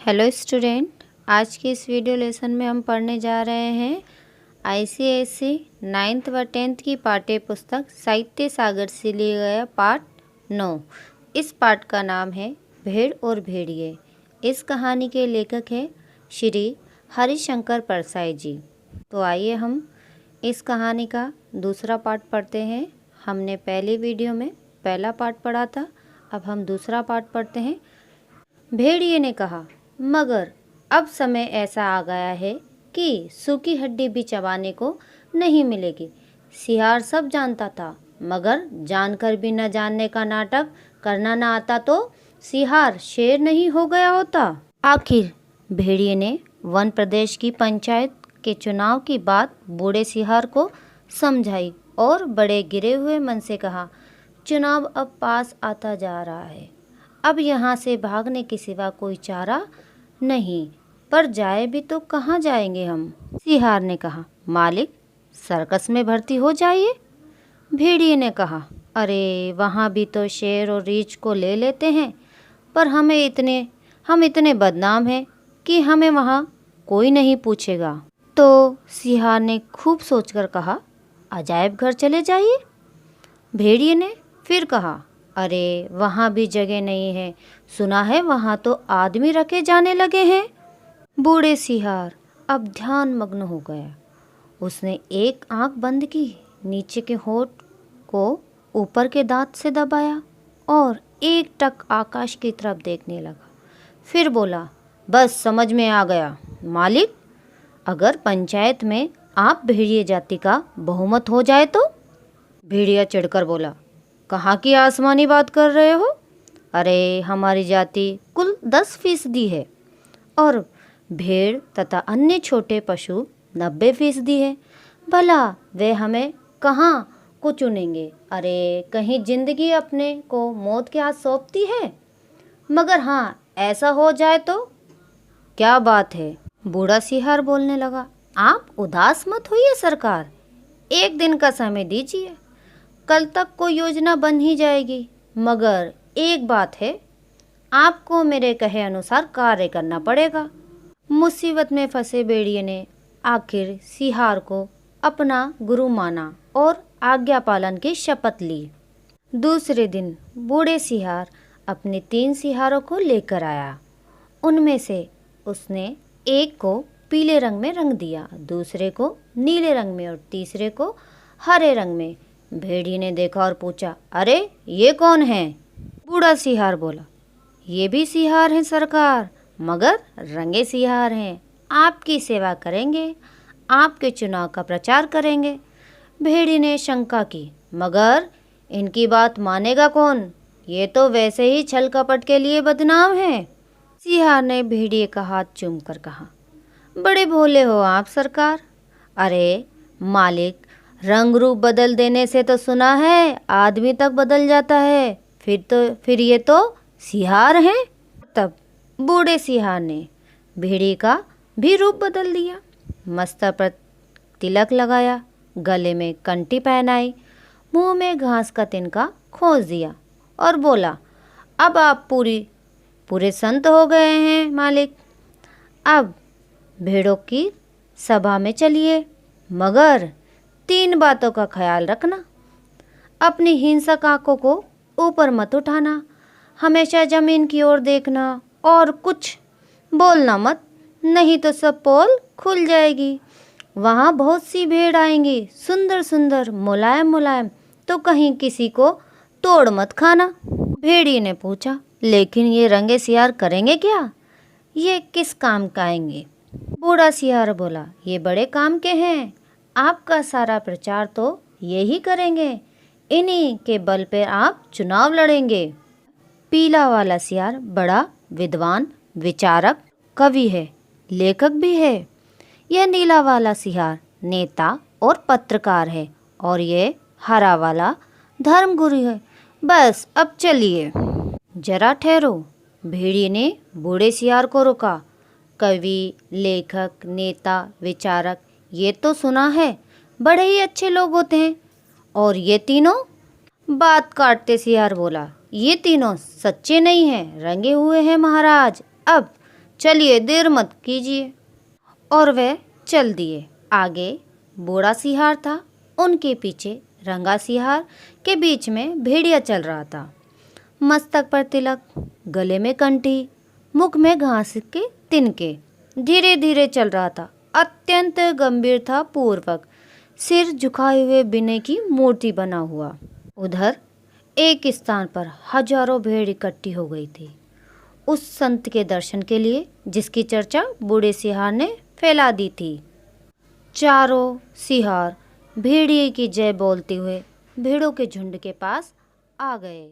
Hello student, आज की इस वीडियो लेसन में हम पढ़ने जा रहे हैं आईसीएसई 9th व 10th की पाठ्य पुस्तक साहित्य सागर से लिया गया पाठ 9। इस पाठ का नाम है भेड़ और भेड़िए। इस कहानी के लेखक हैं श्री हरिशंकर परसाई जी। तो आइए हम इस कहानी का दूसरा पाठ पढ़ते हैं। हमने पहली वीडियो में पहला पाठ पढ़ा था, अब हम दूसरा पाठ पढ़ते हैं। भेड़िए ने कहा, मगर अब समय ऐसा आ गया है कि सूखी हड्डी भी चबाने को नहीं मिलेगी। सियार सब जानता था, मगर जानकर भी न जानने का नाटक करना न आता तो सियार शेर नहीं हो गया होता। आखिर भेड़िए ने वन प्रदेश की पंचायत के चुनाव की बात बूढ़े सियार को समझाई और बड़े गिरे हुए मन से कहा, चुनाव अब पास आता जा रहा है, अब यहाँ से भागने के सिवा कोई चारा नहीं, पर जाए भी तो कहाँ जाएंगे हम। सियार ने कहा, मालिक सर्कस में भर्ती हो जाइए। भेड़िए ने कहा, अरे वहाँ भी तो शेर और रीछ को ले लेते हैं, पर हम इतने बदनाम हैं कि हमें वहाँ कोई नहीं पूछेगा। तो सियार ने खूब सोचकर कहा, अजायब घर चले जाइए। भेड़िए ने फिर कहा, अरे वहाँ भी जगह नहीं है, सुना है वहाँ तो आदमी रखे जाने लगे हैं। बूढ़े सियार अब ध्यान मग्न हो गया। उसने एक आंख बंद की, नीचे के होठ को ऊपर के दांत से दबाया और एक टक आकाश की तरफ देखने लगा। फिर बोला, बस समझ में आ गया मालिक, अगर पंचायत में आप भेड़िए जाति का बहुमत हो जाए तो। भेड़िया चिढ़कर बोला, कहाँ की आसमानी बात कर रहे हो? अरे हमारी जाति कुल 10% है और भेड़ तथा अन्य छोटे पशु 90% है। भला वे हमें कहाँ को चुनेंगे? अरे कहीं जिंदगी अपने को मौत के हाथ सौंपती है? मगर हाँ, ऐसा हो जाए तो क्या बात है। बूढ़ा सियार बोलने लगा, आप उदास मत होइए सरकार, एक दिन का समय दीजिए, कल तक कोई योजना बन ही जाएगी। मगर एक बात है, आपको मेरे कहे अनुसार कार्य करना पड़ेगा। मुसीबत में फंसे भेड़िए ने आखिर सियार को अपना गुरु माना और आज्ञा पालन की शपथ ली। दूसरे दिन बूढ़े सियार अपने 3 सियारों को लेकर आया। उनमें से उसने एक को पीले रंग में रंग दिया, दूसरे को नीले रंग में और तीसरे को हरे रंग में। भेड़िए ने देखा और पूछा, अरे ये कौन है? बूढ़ा सियार बोला, ये भी सियार हैं सरकार, मगर रंगे सियार हैं, आपकी सेवा करेंगे, आपके चुनाव का प्रचार करेंगे। भेड़िए ने शंका की, मगर इनकी बात मानेगा कौन? ये तो वैसे ही छल कपट के लिए बदनाम है। सियार ने भेड़िए का हाथ चूम कर कहा, बड़े भोले हो आप सरकार। अरे मालिक, रंग रूप बदल देने से तो सुना है आदमी तक बदल जाता है, फिर ये तो सियार हैं। तब बूढ़े सियार ने भेड़िए का भी रूप बदल दिया, मस्तक पर तिलक लगाया, गले में कंठी पहनाई, मुंह में घास का तिनका खोस दिया और बोला, अब आप पूरे संत हो गए हैं मालिक। अब भेड़ों की सभा में चलिए, मगर 3 बातों का ख्याल रखना। अपनी हिंसक आंखों को ऊपर मत उठाना, हमेशा जमीन की ओर देखना और कुछ बोलना मत, नहीं तो सब पोल खुल जाएगी। वहाँ बहुत सी भेड़ आएंगी, सुंदर सुंदर, मुलायम मुलायम, तो कहीं किसी को तोड़ मत खाना। भेड़िए ने पूछा, लेकिन ये रंगे सियार करेंगे क्या? ये किस काम का आएंगे? बूढ़ा सियार बोला, ये बड़े काम के हैं, आपका सारा प्रचार तो यही करेंगे, इन्हीं के बल पे आप चुनाव लड़ेंगे। पीला वाला सियार बड़ा विद्वान, विचारक, कवि है, लेखक भी है। यह नीला वाला सियार नेता और पत्रकार है, और ये हरा वाला धर्मगुरु है। बस अब चलिए। जरा ठहरो, भेड़िए ने बूढ़े सियार को रोका। कवि, लेखक, नेता, विचारक, ये तो सुना है बड़े ही अच्छे लोग होते हैं, और ये तीनों? बात काटते सियार बोला, ये तीनों सच्चे नहीं हैं, रंगे हुए हैं महाराज। अब चलिए देर मत कीजिए। और वे चल दिए। आगे बूढ़ा सिहार था, उनके पीछे रंगा सिहार, के बीच में भेड़िया चल रहा था। मस्तक पर तिलक, गले में कंठी, मुख में घास के तिनके। धीरे धीरे चल रहा था, अत्यंत गंभीर था पूर्वक, सिर झुकाए हुए विनय की मूर्ति बना हुआ। उधर एक स्थान पर हजारों भेड़ इकट्ठी हो गई थी, उस संत के दर्शन के लिए जिसकी चर्चा बूढ़े सिहार ने फैला दी थी। चारों सिहार भेड़िए की जय बोलते हुए भेड़ों के झुंड के पास आ गए।